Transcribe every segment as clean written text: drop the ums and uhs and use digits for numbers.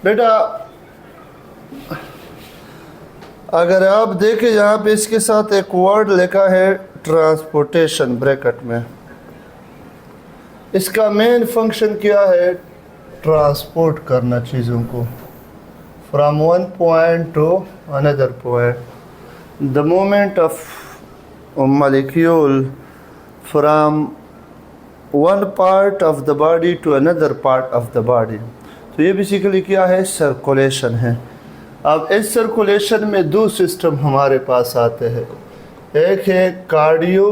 बेटा अगर आप देखें यहाँ पे इसके साथ एक वर्ड लिखा है ट्रांसपोर्टेशन ब्रैकेट में, इसका मेन फंक्शन क्या है? ट्रांसपोर्ट करना चीज़ों को from one point to another point. The movement of molecule from one part of the body to another part of the body. तो ये बेसिकली क्या है? सर्कुलेशन है। अब इस सर्कुलेशन में दो सिस्टम हमारे पास आते हैं, एक है कार्डियो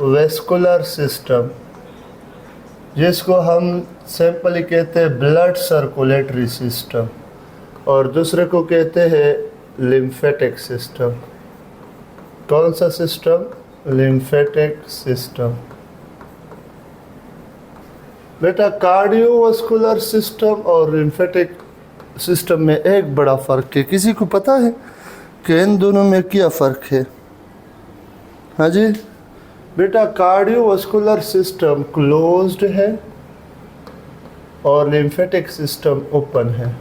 वेस्कुलर सिस्टम, जिसको हम सिंपली कहते हैं ब्लड सर्कुलेटरी सिस्टम, और दूसरे को कहते हैं लिम्फेटिक सिस्टम। कौन सा सिस्टम? Lymphatic system. बेटा कार्डियोवास्कुलर सिस्टम और लिम्फेटिक सिस्टम में एक बड़ा फ़र्क है। किसी को पता है कि इन दोनों में क्या फ़र्क है? हाँ जी बेटा, कार्डियोवास्कुलर सिस्टम क्लोज्ड है और लिम्फेटिक सिस्टम ओपन है।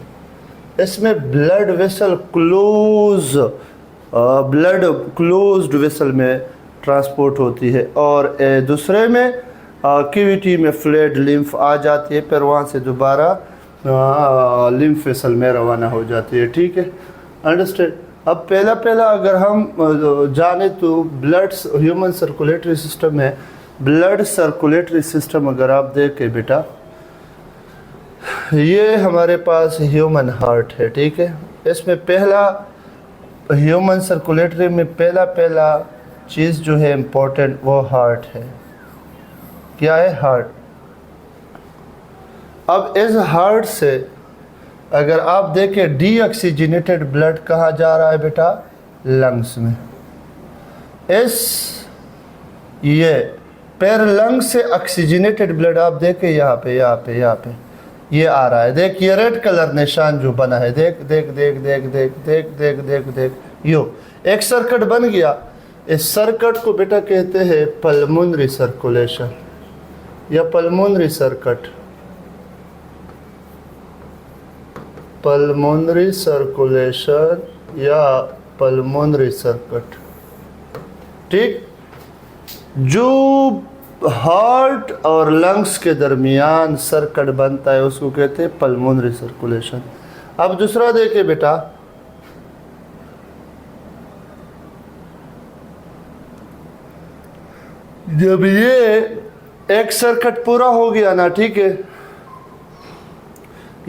इसमें blood vessel blood closed vessel में ट्रांसपोर्ट होती है, और दूसरे में कैविटी में फ्लूइड लिम्फ आ जाती है, फिर वहाँ से दोबारा लिम्फ वेसल में रवाना हो जाती है। ठीक है, अंडरस्टैंड। अब पहला अगर हम जाने तो ब्लड ह्यूमन सर्कुलेटरी सिस्टम में ब्लड सर्कुलेटरी सिस्टम अगर आप देखें बेटा, ये हमारे पास ह्यूमन हार्ट है। ठीक है, इसमें पहला ह्यूमन सर्कुलेटरी में पहला चीज़ जो है इम्पोर्टेंट वो हार्ट है। क्या है? हार्ट। अब इस हार्ट से अगर आप देखें डीऑक्सीजनेटेड ब्लड कहाँ जा रहा है बेटा? लंग्स में। ये पैर लंग्स से ऑक्सीजनेटेड ब्लड आप देखें यहाँ पे ये आ रहा है। देख ये रेड कलर निशान जो बना है, देख देख देख देख देख देख देख देख देख यो एक सर्किट बन गया। इस सर्किट को बेटा कहते हैं पल्मोनरी सर्कुलेशन या पल्मोनरी सर्किट, पल्मोनरी सर्कुलेशन या पल्मोनरी सर्किट। ठीक, जो हार्ट और लंग्स के दरमियान सर्किट बनता है उसको कहते हैं पल्मोनरी सर्कुलेशन। अब दूसरा देखिए बेटा, जब ये एक सर्किट पूरा हो गया ना, ठीक है,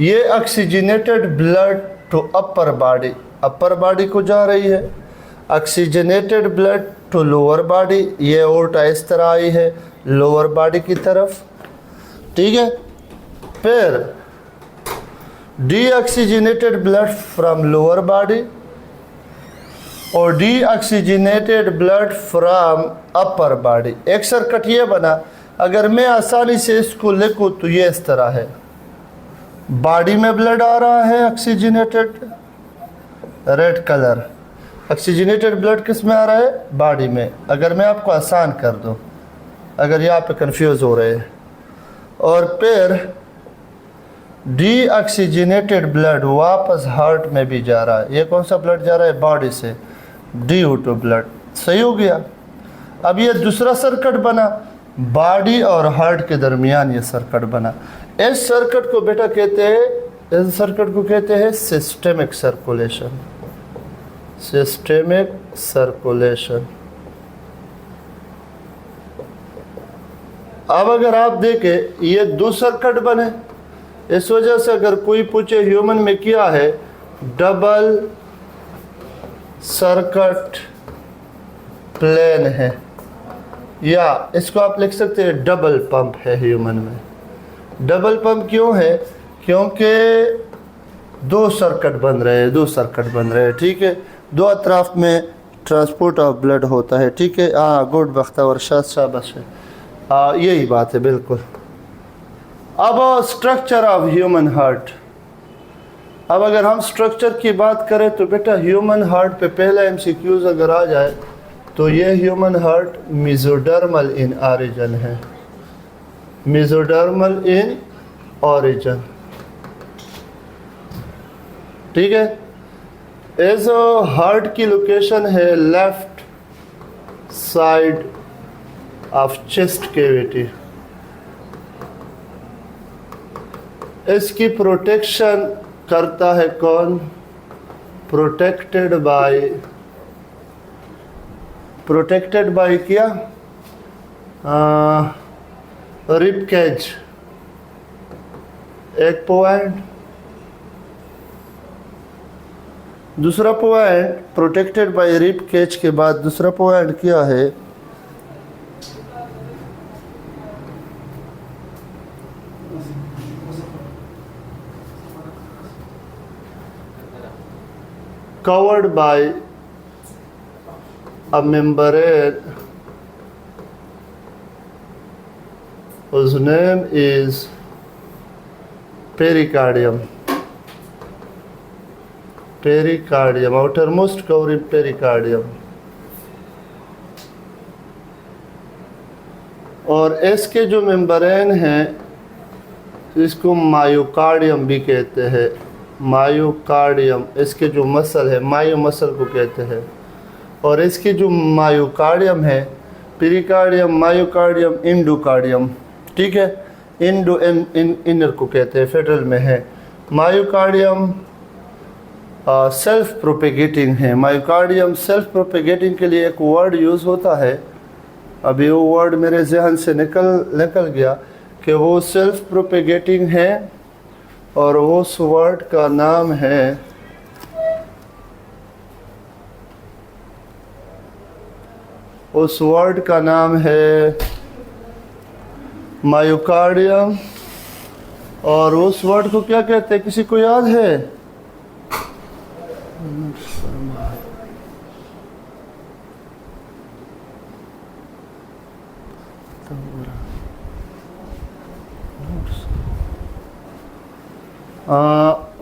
ये oxygenated blood to upper body को जा रही है, oxygenated blood to lower body, ये ओल्टा इस तरह आई है लोअर बॉडी की तरफ। ठीक है, फिर deoxygenated blood from lower body और deoxygenated blood from upper body. एक सर्किट ये बना। अगर मैं आसानी से इसको लिखूँ तो ये इस तरह है, बॉडी में ब्लड आ रहा है oxygenated, red colour. Oxygenated blood किस में आ रहा है? बॉडी में। अगर मैं आपको आसान कर दूं, अगर यहाँ पे कंफ्यूज हो रहे हैं, और फिर डीऑक्सीजनेटेड ब्लड वापस हार्ट में भी जा रहा है। ये कौन सा ब्लड जा रहा है? बॉडी से DO2 ब्लड। सही हो गया। अब ये दूसरा सर्किट बना, बॉडी और हार्ट के दरमियान ये सर्किट बना। इस सर्किट को बेटा कहते हैं, इस सर्किट को कहते हैं सिस्टेमिक सर्कुलेशन। Systemic circulation. अब अगर आप देखें ये दो सर्किट बने, इस वजह से अगर कोई पूछे ह्यूमन में क्या है, डबल सर्किट प्लेन है, या इसको आप लिख सकते हैं डबल पंप है ह्यूमन में। डबल पंप क्यों है? क्योंकि दो सर्किट बन रहे हैं। ठीक है, दो अतराफ में ट्रांसपोर्ट ऑफ ब्लड होता है। ठीक है, हाँ, गुड बख्तावर शाबाश है, यही बात है बिल्कुल। अब स्ट्रक्चर ऑफ ह्यूमन हार्ट। अब अगर हम स्ट्रक्चर की बात करें तो बेटा ह्यूमन हार्ट पे पहला MCQs अगर आ जाए तो ये human heart mesodermal in origin है। मेसोडर्मल इन origin, ठीक है। एज हार्ट की लोकेशन है left side of chest cavity. इसकी प्रोटेक्शन करता है कौन? प्रोटेक्टेड बाय क्या? रिब कैज, एक पॉइंट। दूसरा point protected by rib cage के बाद दूसरा पॉइंट क्या है? Covered by a membrane whose name is pericardium, outermost covering pericardium। और इसके जो मेम्ब्रेन हैं इसको मायोकार्डियम भी कहते हैं। मायोकार्डियम, इसके जो मसल है मायो मसल को कहते हैं। और इसकी जो मायोकार्डियम है, पेरिकार्डियम, मायोकार्डियम, इंडोकार्डियम, ठीक है। इंडो इनर को कहते हैं, फेडरल में है। मायोकार्डियम सेल्फ प्रोपेगेटिंग है। मायोकार्डियम सेल्फ प्रोपेगेटिंग के लिए एक वर्ड यूज़ होता है, अभी वो वर्ड मेरे जहन से निकल गया कि वो सेल्फ प्रोपेगेटिंग है, और उस वर्ड का नाम है मायोकार्डियम। और उस वर्ड को क्या कहते हैं, किसी को याद है?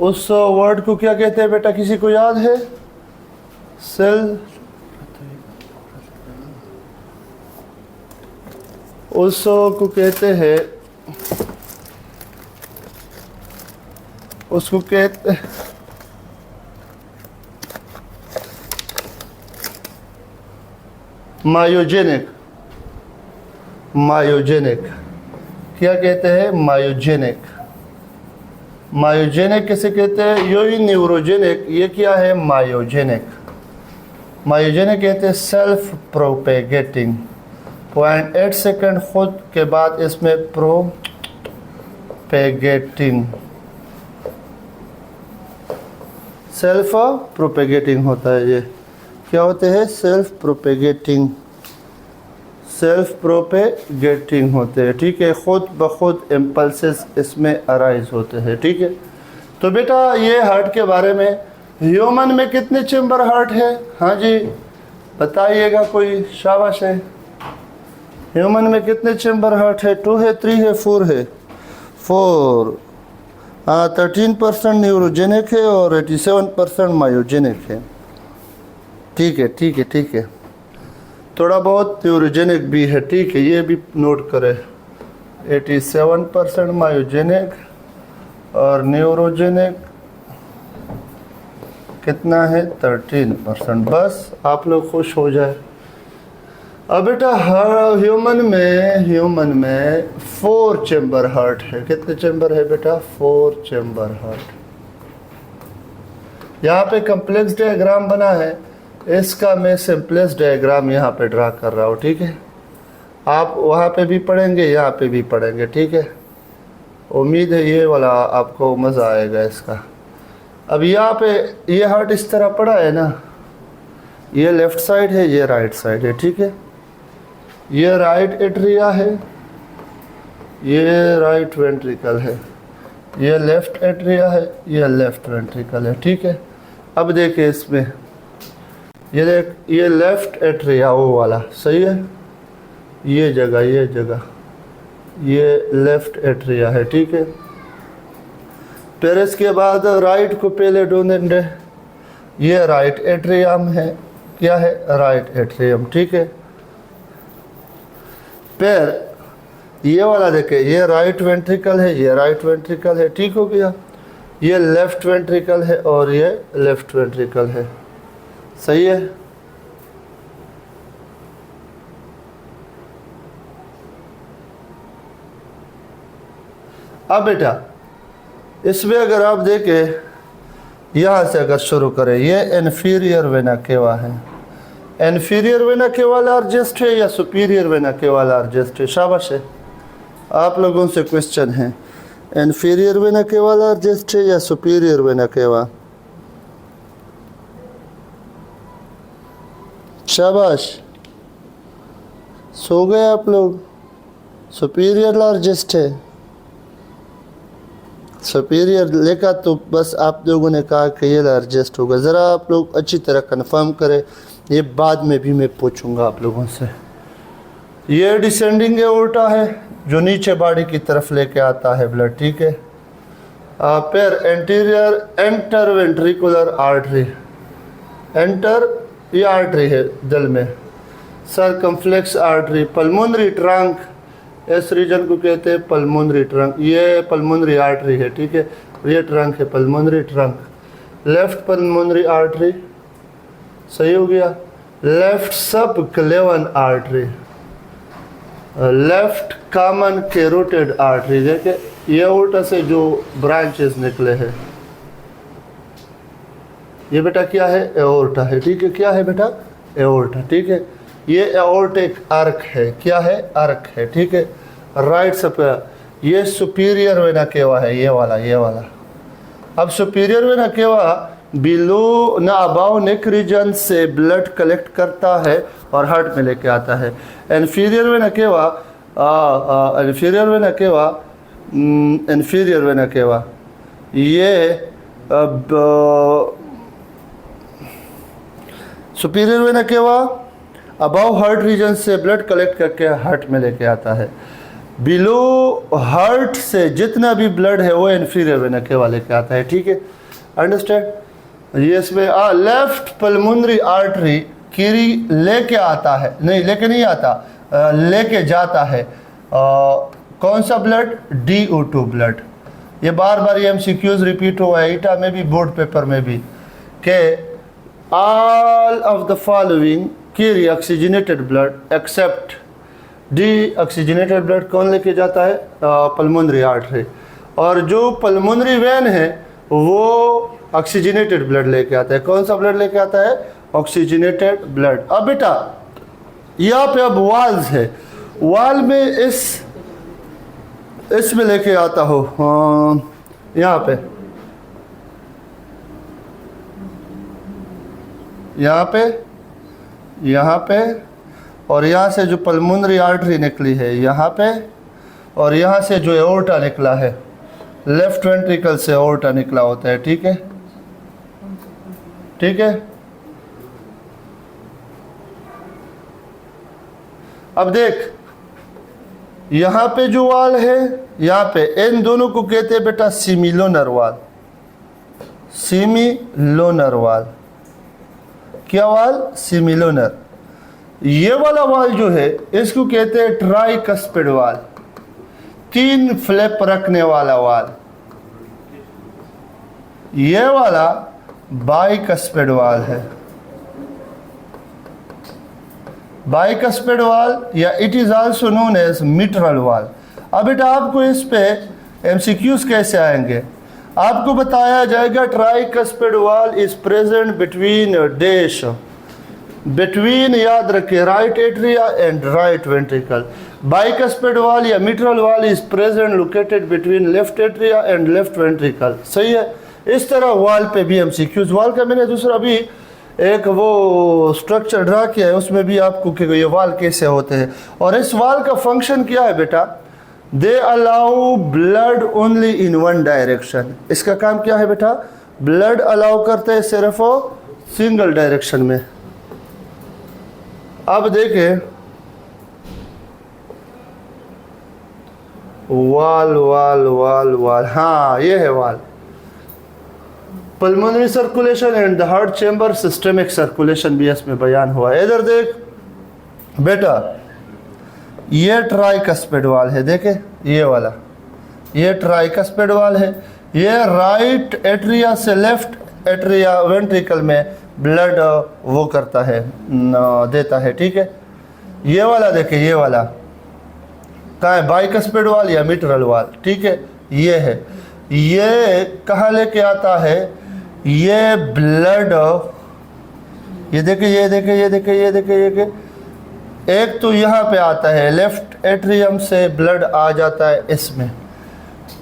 उस वर्ड को क्या कहते हैं बेटा, किसी को याद है? सेल, उसको कहते हैं, उसको कहते मायोजेनिक। क्या कहते हैं? मायोजेनिक किसे कहते हैं? यही न्यूरोजेनिक, ये क्या है? मायोजेनिक कहते हैं सेल्फ प्रोपेगेटिंग। 0.8 सेकेंड खुद के बाद इसमें प्रोपेगेटिंग, सेल्फ प्रोपेगेटिंग होता है। ये क्या होते हैं? सेल्फ प्रोपेगेटिंग होते हैं, ठीक है। खुद ब खुद इम्पल्सेस इसमें अराइज होते हैं, ठीक है। तो बेटा ये हार्ट के बारे में। ह्यूमन में कितने चेम्बर हार्ट है? हाँ जी बताइएगा कोई, शाबाश है। ह्यूमन में कितने चेम्बर हार्ट है? 2 है, 3 है, 4 है? 4। 13% न्यूरोजेनिक है और 87% मायोजेनिक है, ठीक है। थोड़ा बहुत न्यूरोजेनिक भी है, ठीक है, ये भी नोट करें। 87% मायोजेनिक और न्यूरोजेनिक कितना है? 13%। बस आप लोग खुश हो जाए। अब बेटा ह्यूमन में 4 चेम्बर हार्ट है। कितने चेम्बर है बेटा? 4 चेम्बर हार्ट। यहाँ पे कम्प्लेक्स डायग्राम बना है, इसका मैं सिंपलेस्ट डायग्राम यहाँ पे ड्रा कर रहा हूँ, ठीक है। आप वहाँ पे भी पढ़ेंगे, यहाँ पे भी पढ़ेंगे, ठीक है। उम्मीद है ये वाला आपको मज़ा आएगा इसका। अब यहाँ पे ये हार्ट इस तरह पड़ा है ना, ये लेफ़्ट साइड है, ये राइट साइड है, ठीक है। ये राइट एट्रिया है, ये राइट वेंट्रिकल है, ये लेफ़्ट एट्रिया है, ये लेफ़्ट वेंट्रिकल है, ठीक है। अब देखिए इसमें ये लेफ़्ट एट्रिया वो वाला सही है, ये जगह ये लेफ़्ट एट्रिया है, ठीक है। फिर इसके बाद राइट को पहले ढूंढेंगे, ये राइट एट्रियम है, क्या है? राइट एट्रियम, ठीक है। फिर ये वाला देखे, ये राइट वेंट्रिकल है, ये राइट वेंट्रिकल है, ठीक हो गया। ये लेफ्ट वेंट्रिकल है और ये लेफ्ट वेंट्रिकल है, सही है। अब बेटा इसमें अगर आप देखें, यहाँ से अगर शुरू करें, ये इन्फीरियर वेना केवा है। इन्फीरियर वेना केवा लार्जेस्ट है या सुपीरियर वेना केवा लार्जेस्ट है? शाबाश है, आप लोगों से क्वेश्चन है, इन्फीरियर वेना केवा लार्जेस्ट है या सुपीरियर वेना केवा? शाबाश, सो गए आप लोग। सुपीरियर लार्जेस्ट है, सुपीरियर लेखा तो बस आप लोगों ने कहा कि ये लार्जेस्ट होगा। ज़रा आप लोग अच्छी तरह कंफर्म करें, ये बाद में भी मैं पूछूंगा आप लोगों से। ये डिसेंडिंग एओर्टा है जो नीचे बॉडी की तरफ लेके आता है ब्लड, ठीक है। फिर anterior interventricular artery, inter ये आर्टरी है दिल में। सरकमफ्लेक्स आर्टरी, पल्मोनरी ट्रंक, इस रीजन को कहते हैं पल्मोनरी ट्रंक। ये पल्मोनरी आर्टरी है, ठीक है, ये ट्रंक है pulmonary trunk. Left pulmonary artery, सही हो गया। Left subclavian artery, left common carotid artery, देखे ये एओर्टा से जो ब्रांचेस निकले हैं, ये बेटा क्या है? एओर्टा है, ठीक है। क्या है बेटा? एओर्टा, ठीक है। ये एओर्टिक अर्क है, क्या है? अर्क है, ठीक है। राइट सब, ये सुपीरियर वेना केवा है, ये वाला, ये वाला। अब सुपीरियर वेना केवा बिलो ना अबाव नेक रीजन से ब्लड कलेक्ट करता है और हार्ट में लेके आता है। Inferior vena cava, inferior vena cava, inferior vena cava ये superior vena cava above heart region से ब्लड कलेक्ट करके हार्ट में लेके आता है। बिलो हार्ट से जितना भी ब्लड है वो इन्फीरियर वेना केवा लेके आता है, ठीक है। अंडरस्टैंड? ये इसमें लेफ्ट पल्मोनरी आर्टरी कीरी लेके आता है, नहीं लेके नहीं आता, लेके जाता है कौन सा ब्लड? DO2 blood. ये बार बार ये MCQs रिपीट हुआ है, ईटा में भी, बोर्ड पेपर में भी, के all of the following carry oxygenated blood except deoxygenated blood कौन लेके जाता है? Pulmonary artery. और जो पल्मोनरी वेन है वो ऑक्सीजनेटेड ब्लड लेके आता है। कौन सा ब्लड लेके आता है? Oxygenated blood. अब बेटा यहाँ पे अब वाल्स है, वाल में इसमें लेके आता हो, यहाँ पे, यहाँ पे, यहाँ पे, और यहाँ से जो पल्मोनरी आर्टरी निकली है यहाँ पे, और यहाँ से जो एओर्टा निकला है, लेफ्ट वेंट्रिकल से एओर्टा निकला होता है, ठीक है, ठीक है। अब देख यहाँ पे जो वाल है, यहाँ पे, इन दोनों को कहते हैं बेटा सिमिलोनर वाल, सिमिलोनर वाल। क्या वाल? सिमिलोनर। ये वाला वाल जो है इसको कहते हैं ट्राइकस्पिड वाल, 3 फ्लैप रखने वाला वाल। ये वाला बाइकस्पिड वाल है, बाइकस्पिड वाल, या it is also known as mitral valve. अब बेटा आपको इस पे MCQs कैसे आएंगे? आपको बताया जाएगा ट्राइकस्पिड वाल is present between dash, between, याद रखिए, right atria and right ventricle. Bicuspid valve या मिट्रल वाल is present located between left atria and left ventricle, सही है। इस तरह वाल पे भी MCQs, वाल का मैंने दूसरा भी एक वो स्ट्रक्चर ड्रा किया है, उसमें भी आपको कि ये वाल कैसे होते हैं। और इस वाल का फंक्शन क्या है बेटा? They allow blood only in one direction. इसका काम क्या है बेटा? ब्लड अलाउ करते हैं सिर्फ सिंगल डायरेक्शन में। अब देखें वाल वाल वाल वाल, हाँ ये है वाल। Pulmonary circulation and the heart chamber, systemic circulation भी इसमें बयान हुआ है। इधर देख बेटा, ये ट्राइकस्पिड वाल है, देखे ये वाला, ये ट्राइकस्पिड वाल है। ये राइट एट्रिया से लेफ्ट एट्रिया वेंट्रिकल में ब्लड वो करता है, देता है, ठीक है। ये वाला देखे, ये वाला कहाँ है, बाइकस्पिड वाल या मिट्रल वाल, ठीक है, ये है। ये कहाँ लेके आता है, ये ब्लड, ये देखे, ये देखे, ये देखे, ये देखे, ये देखे, एक तो यहाँ पे आता है, लेफ्ट एट्रियम से ब्लड आ जाता है इसमें,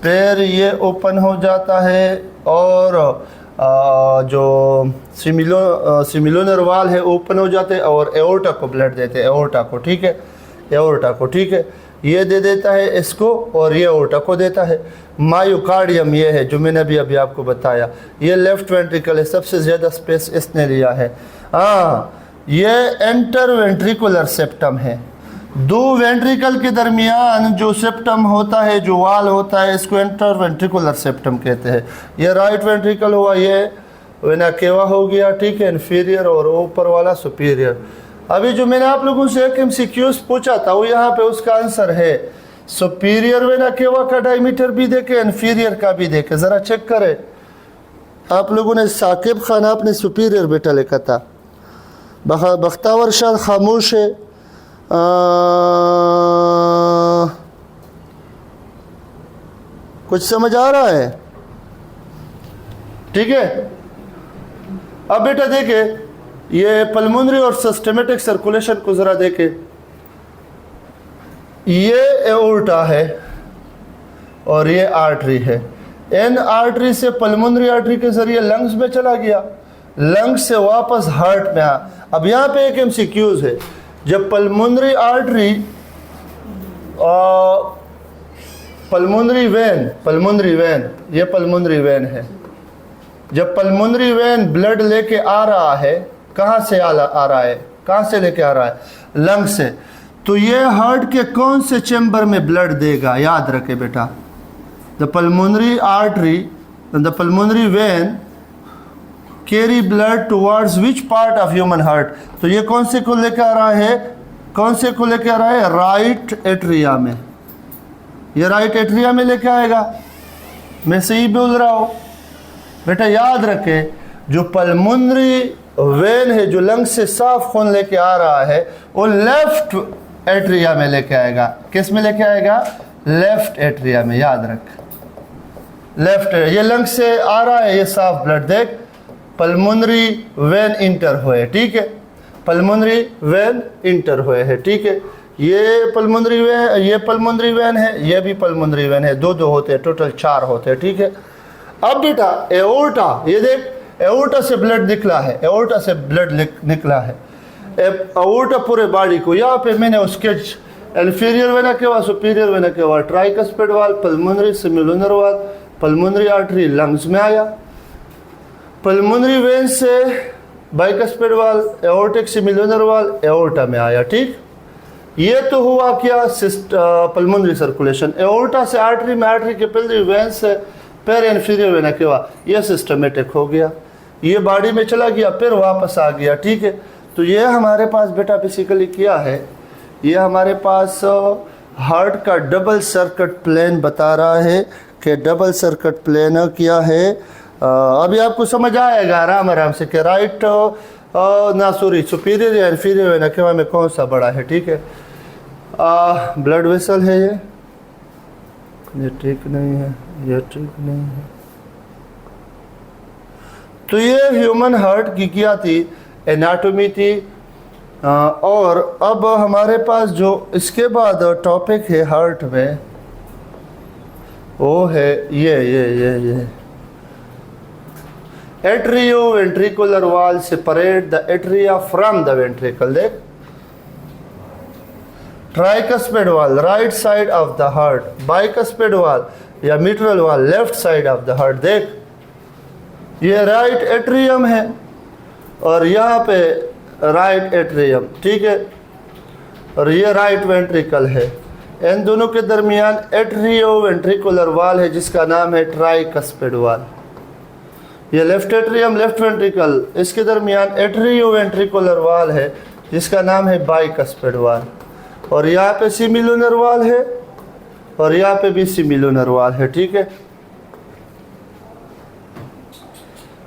फिर ये ओपन हो जाता है और जो सिमिलोनर वाल है ओपन हो जाते हैं और एओर्टा को ब्लड देते हैं, एओर्टा को, ठीक है, एओर्टा को, ठीक है। ये दे देता है इसको और ये एओर्टा को देता है। मायोकार्डियम ये है जो मैंने अभी आपको बताया, ये लेफ्ट वेंट्रिकल है, सबसे ज़्यादा स्पेस इसने लिया है। हाँ, ये एंटर वेंट्रिकुलर सेप्टम है। दो वेंट्रिकल के दरमियान जो सेप्टम होता है, जो वाल होता है, इसको एंटर वेंट्रिकुलर सेप्टम कहते हैं। ये राइट वेंट्रिकल हुआ, ये वेना केवा हो गया, ठीक है, इन्फीरियर, और ऊपर वाला सुपीरियर। अभी जो मैंने आप लोगों से एक MCQs पूछा था वो यहाँ पे उसका आंसर है। सुपीरियर वेना केवा का डायमीटर भी देखे, इन्फीरियर का भी देखे, ज़रा चेक करें। आप लोगों ने साकिब खान आपने सुपीरियर बेटा लिखा था, बख्तावर शाह खामोश है, कुछ समझ आ रहा है, ठीक है। अब बेटा देखे ये पल्मोनरी और सिस्टमेटिक सर्कुलेशन को ज़रा देखे। ये एओर्टा है और ये आर्टरी है। इन आर्टरी से पल्मोनरी आर्टरी के ज़रिए लंग्स में चला गया, लंग्स से वापस हार्ट में आ। अब यहाँ पे एक MCQs है, जब पल्मोनरी आर्टरी पल्मोनरी वेन, ये पल्मोनरी वेन है, जब पल्मोनरी वेन ब्लड लेके आ रहा है, कहाँ से आ रहा है, कहाँ से लेके आ रहा है, लंग से, तो ये हार्ट के कौन से चैम्बर में ब्लड देगा, याद रखे बेटा। The pulmonary artery, the pulmonary vein carry blood towards which part of human heart, तो ये कौन से को लेकर आ रहा है, कौन से को लेकर आ रहा है, राइट एट्रिया में, ये राइट एट्रिया में लेके आएगा। मैं सही बोल रहा हूँ बेटा, याद रखे जो पल्मोनरी वेन है, जो लंग से साफ खून लेके आ रहा है, वो लेफ्ट एट्रिया में लेके आएगा। किस में लेके आएगा, लेफ्ट एट्रिया में, याद रख, लेफ्ट। ये लंग से आ रहा है, ये साफ ब्लड, देख पल्मोनरी वेन इंटर हुए, ठीक है, पल्मोनरी वेन इंटर हुए है, ठीक है। ये पल्मोनरी वेन, ये पल्मोनरी वेन है, ये भी पल्मोनरी वेन है, दो होते हैं, टोटल 4 होते हैं, ठीक है। अब बेटा एओर्टा, ये देख एओर्टा से ब्लड निकला है, एओर्टा से ब्लड निकला है, एओर्टा पूरे बॉडी को। यहाँ पे मैंने उसके इन्फीरियर वेना के बाद, सुपीरियर वेना के बाद, ट्राइकस्पिड वाल, पल्मोनरी सिमिलोनर वाल, पल्मोनरी आर्टरी लंग्स में आया, पल्मोनरी वेन से बाइकस्पिड वाल, एओर्टिक सिमिलोनर वाल एओर्टा में आया, ठीक। ये तो हुआ क्या, पल्मोनरी सर्कुलेशन। एओर्टा से आर्टरी में, आर्टरी के पिलरी वेन से पैर इन्फीरियर वेना के बाद, ये सिस्टमेटिक हो गया, ये बॉडी में चला गया, फिर वापस आ गया, ठीक है। तो ये हमारे पास बेटा बेसिकली क्या है, ये हमारे पास हार्ट का डबल सर्किट प्लेन बता रहा है कि डबल सर्किट प्लेन क्या है। अभी आपको समझ आएगा आराम आराम से कि राइट ना सॉरी सुपीरियर या इन्फीरियर वेना केवा में कौन सा बड़ा है, ठीक है। ब्लड वेसल है, ये ठीक नहीं है, ये ठीक नहीं है। तो ये ह्यूमन हार्ट की क्या थी, एनाटॉमी थी। और अब हमारे पास जो इसके बाद टॉपिक है हार्ट में, वो है ये atrioventricular valve separate the atria from the ventricle. देख tricuspid valve right side of the heart, bicuspid valve या mitral valve left side of the heart. देख ये राइट एट्रियम है और यहाँ पे राइट एट्रियम, ठीक है, और ये राइट वेंट्रिकल है। इन दोनों के दरमियान एट्रियो वेंट्रिकुलर वाल है जिसका नाम है ट्राइकस्पिड वाल। ये लेफ्ट एट्रियम लेफ्ट वेंट्रिकल, इसके दरमियान एट्रियो वेंट्रिकुलर वाल है जिसका नाम है बाइकस्पिड वाल। और यहाँ पे सेमिलुनर वॉल है और यहाँ पे भी सेमिलुनर वॉल है, ठीक है।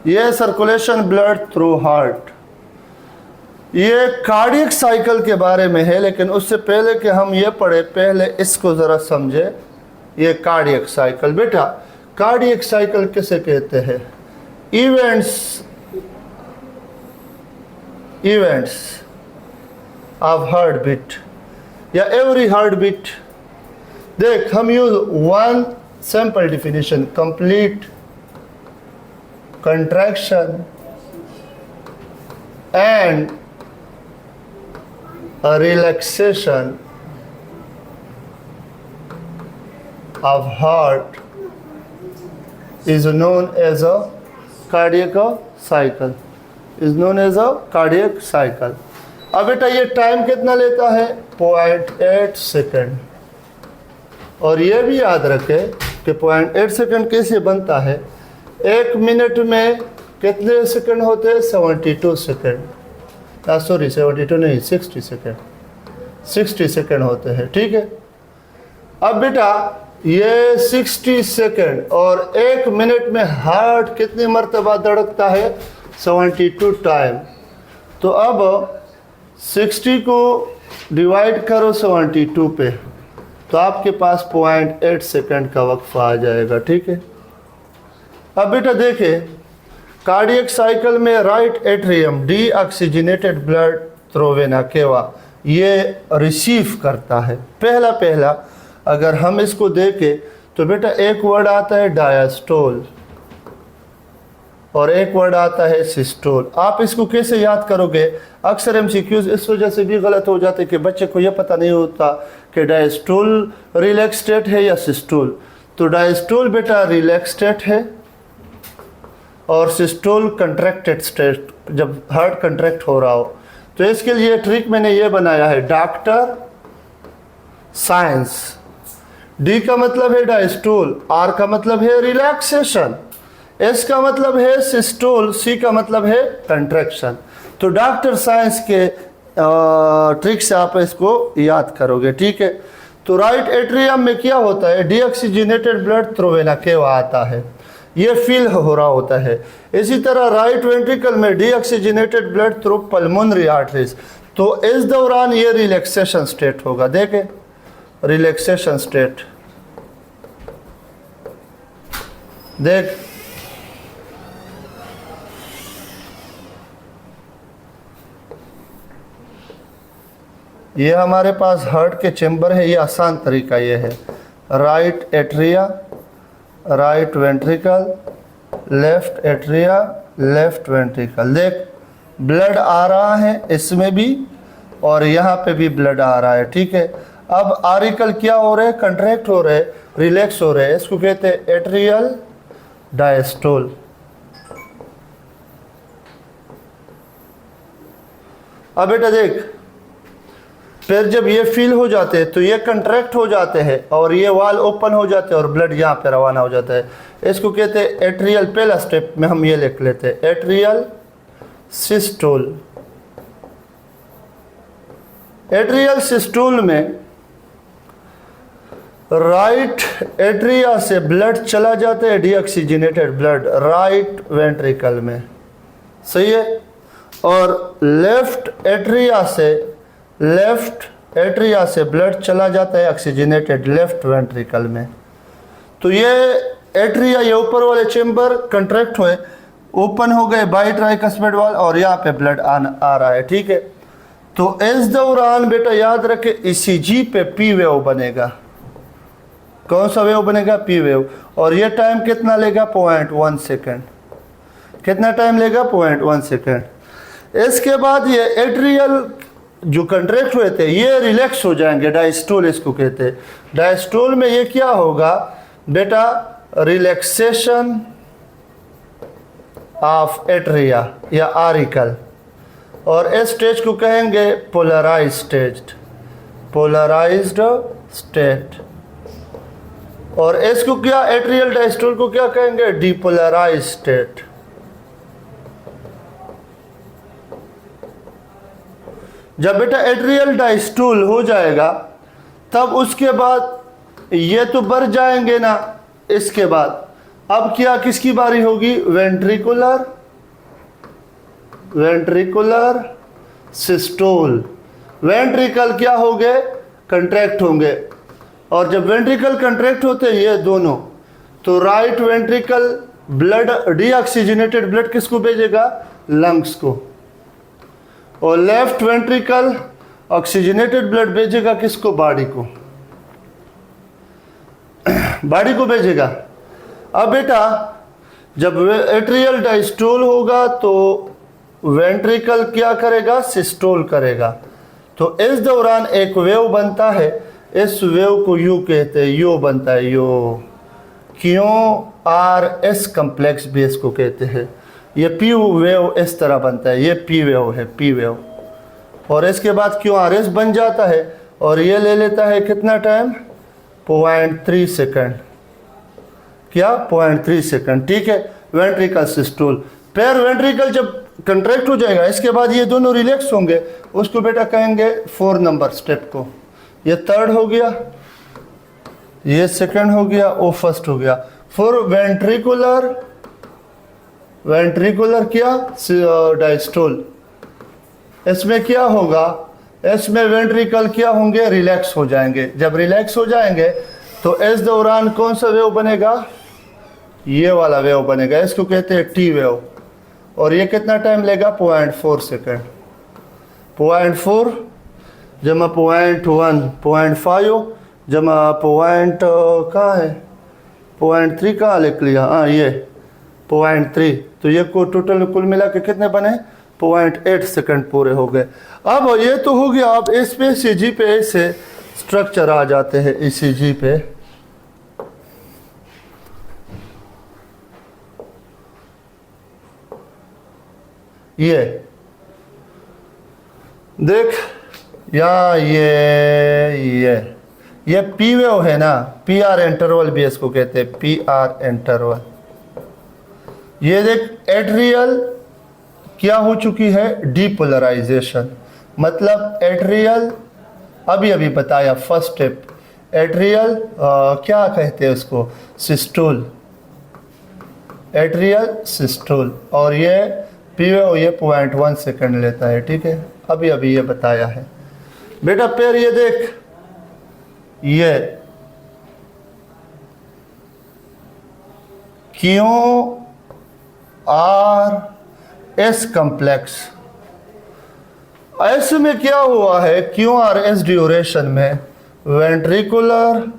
ये सर्कुलेशन ब्लड थ्रू हार्ट, ये कार्डियक साइकिल के बारे में है, लेकिन उससे पहले कि हम ये पढ़े पहले इसको ज़रा समझे। ये कार्डियक साइकिल, बेटा कार्डियक साइकिल किसे कहते हैं? इवेंट्स ऑफ हार्ट बीट या एवरी हार्ट बीट। देख, हम use one simple definition, complete contraction and a relaxation of heart is known as a cardiac cycle, is known as a cardiac cycle। अब बेटा ये time कितना लेता है? 0.8 second. और ये भी याद रखें कि 0.8 सेकेंड कैसे बनता है। एक मिनट में कितने सेकंड होते हैं? 72 सेकंड। सॉरी 72 नहीं, 60 सेकंड, 60 सेकंड होते हैं, ठीक है। अब बेटा ये 60 सेकंड और एक मिनट में हार्ट कितनी मरतबा धड़कता है? 72 टाइम। तो अब 60 को डिवाइड करो 72 पे, तो आपके पास 0.8 सेकंड का वक्फा आ जाएगा, ठीक है। अब बेटा देखें, कार्डियक साइकिल में right atrium deoxygenated blood through vena cava ये रिसीव करता है। पहला अगर हम इसको देखें तो बेटा एक वर्ड आता है डायस्टोल और एक वर्ड आता है सिस्टोल। आप इसको कैसे याद करोगे? अक्सर एमसीक्यूज इस वजह से भी गलत हो जाते कि बच्चे को यह पता नहीं होता कि डायस्टोल रिलैक्स स्टेट है या सिस्टोल। तो डायस्टोल बेटा रिलैक्स स्टेट है और सिस्टोल कंट्रैक्टेड स्टेट, जब हार्ट कंट्रैक्ट हो रहा हो। तो इसके लिए ट्रिक मैंने ये बनाया है, डॉक्टर साइंस। डी का मतलब है डायस्टोल, आर का मतलब है रिलैक्सेशन, एस का मतलब है सिस्टोल, सी का मतलब है कंट्रैक्शन। तो डॉक्टर साइंस के ट्रिक से आप इसको याद करोगे, ठीक है। तो राइट एट्रियम में क्या होता है? Deoxygenated blood through vena cava आता है, ये फील हो रहा होता है। इसी तरह राइट वेंट्रिकल में deoxygenated blood through pulmonary arteries. तो इस दौरान ये रिलैक्सेशन स्टेट होगा। देखें, रिलैक्सेशन स्टेट, देख ये हमारे पास हार्ट के चेंबर है। ये आसान तरीका ये है, right atria, right ventricle, left atria, left ventricle. देख ब्लड आ रहा है इसमें भी और यहाँ पे भी ब्लड आ रहा है, ठीक है। अब आरिकल क्या हो रहे हैं? कंट्रैक्ट हो रहे हैं, रिलैक्स हो रहे हैं। इसको कहते हैं एट्रियल डायस्टोल। अब बेटा देख, फिर जब ये फील हो जाते हैं तो ये कंट्रैक्ट हो जाते हैं और ये वाल ओपन हो जाते हैं और ब्लड यहाँ पे रवाना हो जाता है। इसको कहते हैं एट्रियल। पहला स्टेप में हम ये लिख लेते हैं, एट्रियल सिस्टोल। एट्रियल सिस्टोल में राइट एट्रिया से ब्लड चला जाता है, डीऑक्सीजनेटेड ब्लड राइट वेंट्रिकल में, सही है। और लेफ्ट एट्रिया से ब्लड चला जाता है ऑक्सीजनेटेड लेफ्ट वेंट्रिकल में। तो ये एट्रिया, ये ऊपर वाले चेंबर कंट्रैक्ट हुए, ओपन हो गए बाई ट्राइकस्पिड वाल और यहाँ पे ब्लड आ रहा है, ठीक है। तो इस दौरान बेटा याद रखे ईसीजी पे पी वेव बनेगा। कौन सा वेव बनेगा? P wave. और ये टाइम कितना लेगा? 0.1 सेकेंड। कितना टाइम लेगा? 0.1 सेकेंड। इसके बाद ये एट्रियल जो कंट्रैक्ट हुए थे ये रिलैक्स हो जाएंगे, डायस्टोल इसको कहते हैं। डायस्टोल में ये क्या होगा बेटा? रिलैक्सेशन ऑफ एट्रिया या आरिकल। और इस स्टेज को कहेंगे पोलराइज्ड स्टेज, पोलराइज्ड स्टेट। और इसको क्या, एट्रियल डायस्टोल को क्या कहेंगे? Depolarised state. जब बेटा एट्रियल डायस्टोल हो जाएगा तब उसके बाद ये तो बढ़ जाएंगे ना, इसके बाद अब क्या किसकी बारी होगी? Ventricular systole. वेंट्रिकल क्या हो गए? कंट्रैक्ट होंगे, और जब वेंट्रिकल कंट्रैक्ट होते हैं ये दोनों, तो right ventricle blood deoxygenated blood किसको भेजेगा? लंग्स को, और लेफ्ट वेंट्रिकल ऑक्सीजनेटेड ब्लड भेजेगा किसको? बॉडी को, बॉडी को भेजेगा। अब बेटा जब एट्रियल डायस्टोल होगा तो वेंट्रिकल क्या करेगा? सिस्टोल करेगा। तो इस दौरान एक वेव बनता है, इस वेव को यू कहते हैं, यो बनता है, यो QRS कम्प्लेक्स भी इसको कहते हैं। ये पी वेव इस तरह बनता है, ये पी वेव है, पी वेव, और इसके बाद QRS बन जाता है, और ये ले लेता है कितना टाइम? 0.3 सेकंड। क्या? 0.3 सेकंड, ठीक है। Ventricle systole. फिर वेंट्रिकल जब कंट्रैक्ट हो जाएगा, इसके बाद ये दोनों रिलैक्स होंगे, उसको बेटा कहेंगे 4 नंबर स्टेप को। ये थर्ड हो गया, ये सेकंड हो गया, वो फर्स्ट हो गया। फिर वेंट्रिकुलर क्या? डायस्टोल। इसमें क्या होगा? इसमें वेंट्रिकल क्या होंगे? रिलैक्स हो जाएंगे। जब रिलैक्स हो जाएंगे तो इस दौरान कौन सा वेव बनेगा? ये वाला वेव बनेगा, इसको कहते हैं टी वेव, और ये कितना टाइम लेगा? 0.4 सेकंड। 0.4 जमा 0.1, 0.5 जमा पॉइंट कहाँ है? 0.3 कहाँ लिख लिया? हाँ, ये 0.3। तो ये को टोटल कुल मिला के कितने बने? 0.8 सेकंड पूरे हो गए। अब ये तो हो गया। अब इस पे ECG पे ऐसे स्ट्रक्चर आ जाते हैं। ECG पे ये देख यहाँ, ये पी वेव है ना, PR इंटरवल भी इसको कहते हैं, PR इंटरवल। ये देख एट्रियल क्या हो चुकी है? डीपोलराइजेशन। मतलब एट्रियल अभी बताया फर्स्ट स्टेप, एट्रियल क्या कहते हैं उसको? Systole, atrial systole. और ये पी वेव ये 0.1 सेकंड लेता है, ठीक है। अभी ये बताया है बेटा। फिर ये देख, ये QRS कम्प्लेक्स, ऐसे में क्या हुआ है? QRS ड्यूरेशन में वेंट्रिकुलर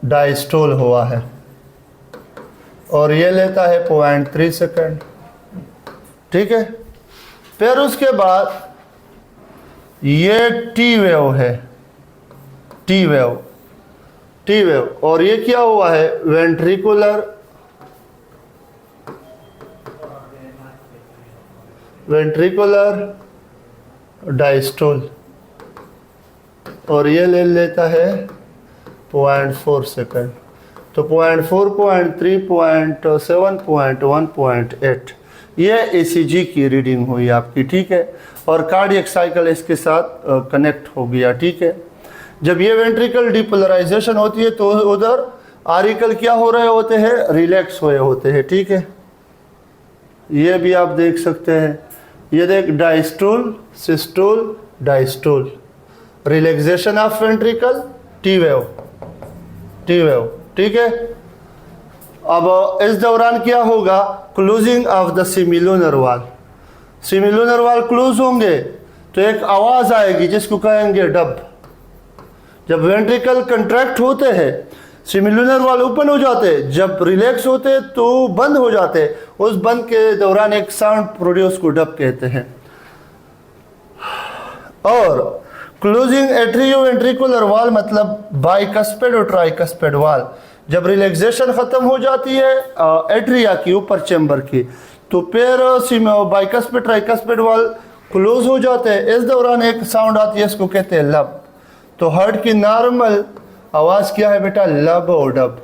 डायस्टोल हुआ है, और ये लेता है 0.3 सेकंड, ठीक है। फिर उसके बाद ये टी वेव है, टी वेव, और ये क्या हुआ है? वेंट्रिकुलर डायस्टोल, और ये ले लेता है 0.4 सेकंड। तो 0.4, 0.3, 0.7, 0.1, 0.8 ये ECG की रीडिंग हुई आपकी, ठीक है। और कार्डियक साइकिल इसके साथ कनेक्ट हो गया, ठीक है। जब ये वेंट्रिकल डिपोलराइजेशन होती है तो उधर आरिकल क्या हो रहे होते हैं? रिलैक्स हुए होते हैं, ठीक है। ये भी आप देख सकते हैं, ये देख diastole, systole, diastole, relaxation of ventricle, T wave, ठीक है। अब इस दौरान क्या होगा? क्लोजिंग ऑफ द सेमिलुनर वाल। सेमिलुनर वाल क्लोज होंगे तो एक आवाज आएगी जिसको कहेंगे डब। जब वेंट्रिकल कंट्रैक्ट होते हैं सेमिलुनर वाल ओपन हो जाते हैं, जब रिलैक्स होते तो बंद हो जाते। उस बंद के दौरान एक साउंड प्रोड्यूस को डब कहते हैं। और क्लोजिंग एट्रियोवेंट्रिकुलर वाल मतलब बाइकस्पेड और ट्राइकस्पेड वाल। जब रिलैक्सेशन खत्म हो जाती है एट्रिया की ऊपर चैम्बर की, तो फिर बाइकस्पेड ट्राइकस्पेड वाल क्लोज हो जाते हैं। इस दौरान एक साउंड आती है, इसको कहते हैं लब। तो हार्ट की नॉर्मल आवाज क्या है बेटा? लब और डब,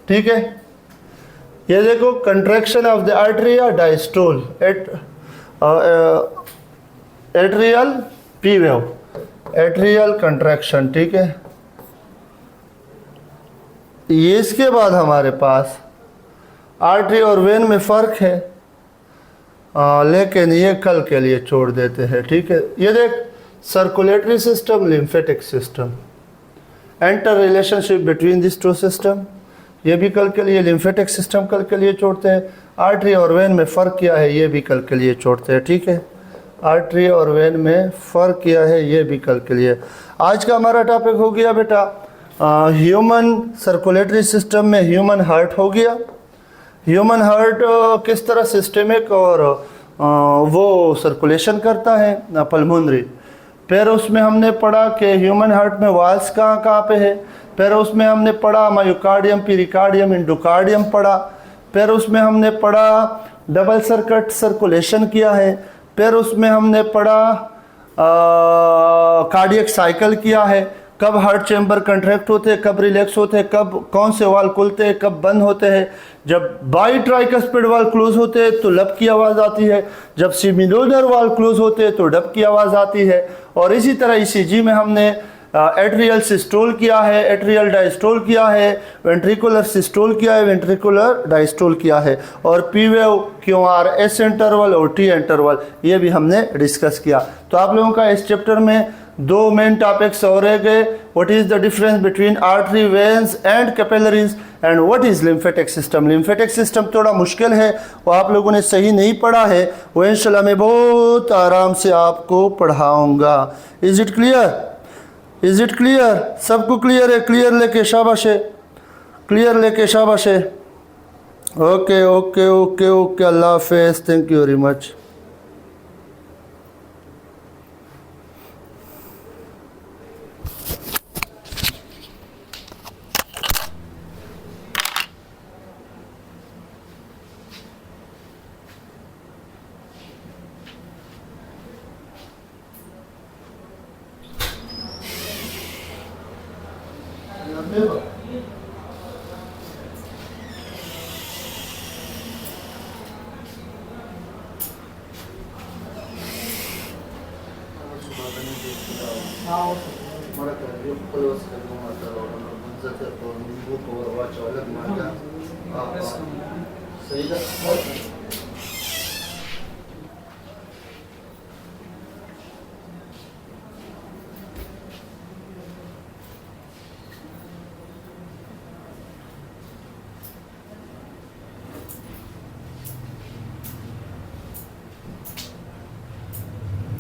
ठीक है। ये देखो contraction of the atria, diastole, atrial P wave, atrial contraction, ठीक है। ये इसके बाद हमारे पास आर्टरी और वेन में फ़र्क है, लेकिन ये कल के लिए छोड़ देते हैं, ठीक है। ये देख, circulatory system, lymphatic system, inter relationship between this two system, ये भी कल के लिए। लिम्फेटिक सिस्टम कल के लिए छोड़ते हैं। आर्टरी और वेन में फ़र्क क्या है, ये भी कल के लिए छोड़ते हैं, ठीक है। आर्टरी और वेन में फ़र्क क्या है, ये भी कल के लिए। आज का हमारा टॉपिक हो गया बेटा ह्यूमन सर्कुलेटरी सिस्टम में ह्यूमन हार्ट हो गया। ह्यूमन हार्ट किस तरह सिस्टेमिक और वो सर्कुलेशन करता है पल्मोनरी। फिर उसमें हमने पढ़ा कि ह्यूमन हार्ट में वाल्स कहाँ कहाँ पे है। फिर उसमें हमने पढ़ा मायोकार्डियम, पीरिकार्डियम, इंडोकार्डियम पढ़ा। फिर उसमें हमने पढ़ा डबल सर्किट सर्कुलेशन किया है। फिर उसमें हमने पढ़ा कार्डियक साइकिल किया है, कब हार्ट चैम्बर कंट्रैक्ट होते हैं, कब रिलैक्स होते हैं, कब कौन से वाल खुलते हैं, कब बंद होते हैं। जब बाई ट्राइकस्पिड वाल क्लोज होते हैं तो लब की आवाज़ आती है, जब सिमिनोडर वाल क्लोज होते हैं तो डब की आवाज़ आती है। और इसी तरह ईसीजी में हमने एट्रियल सिस्टोल किया है, एट्रियल डायस्टोल किया है, वेंट्रिकुलर सिस्टोल किया है, वेंट्रिकुलर डायस्टोल किया है। और P wave, Q R, S interval और टी इंटरवल ये भी हमने डिस्कस किया। तो आप लोगों का इस चैप्टर में दो मेन टॉपिक्स और रह गए। What is the difference between artery, veins and capillaries and what is lymphatic system. Lymphatic system थोड़ा मुश्किल है, वो आप लोगों ने सही नहीं पढ़ा है, वो इंशाल्लाह मैं बहुत आराम से आपको पढ़ाऊँगा। Is it clear? Is it clear? सबको क्लियर है? क्लियर लेके शाबाश है, क्लियर लेके शाबाश है। ओके ओके ओके ओके, अल्लाह हाफिज़, थैंक यू वेरी मच। सही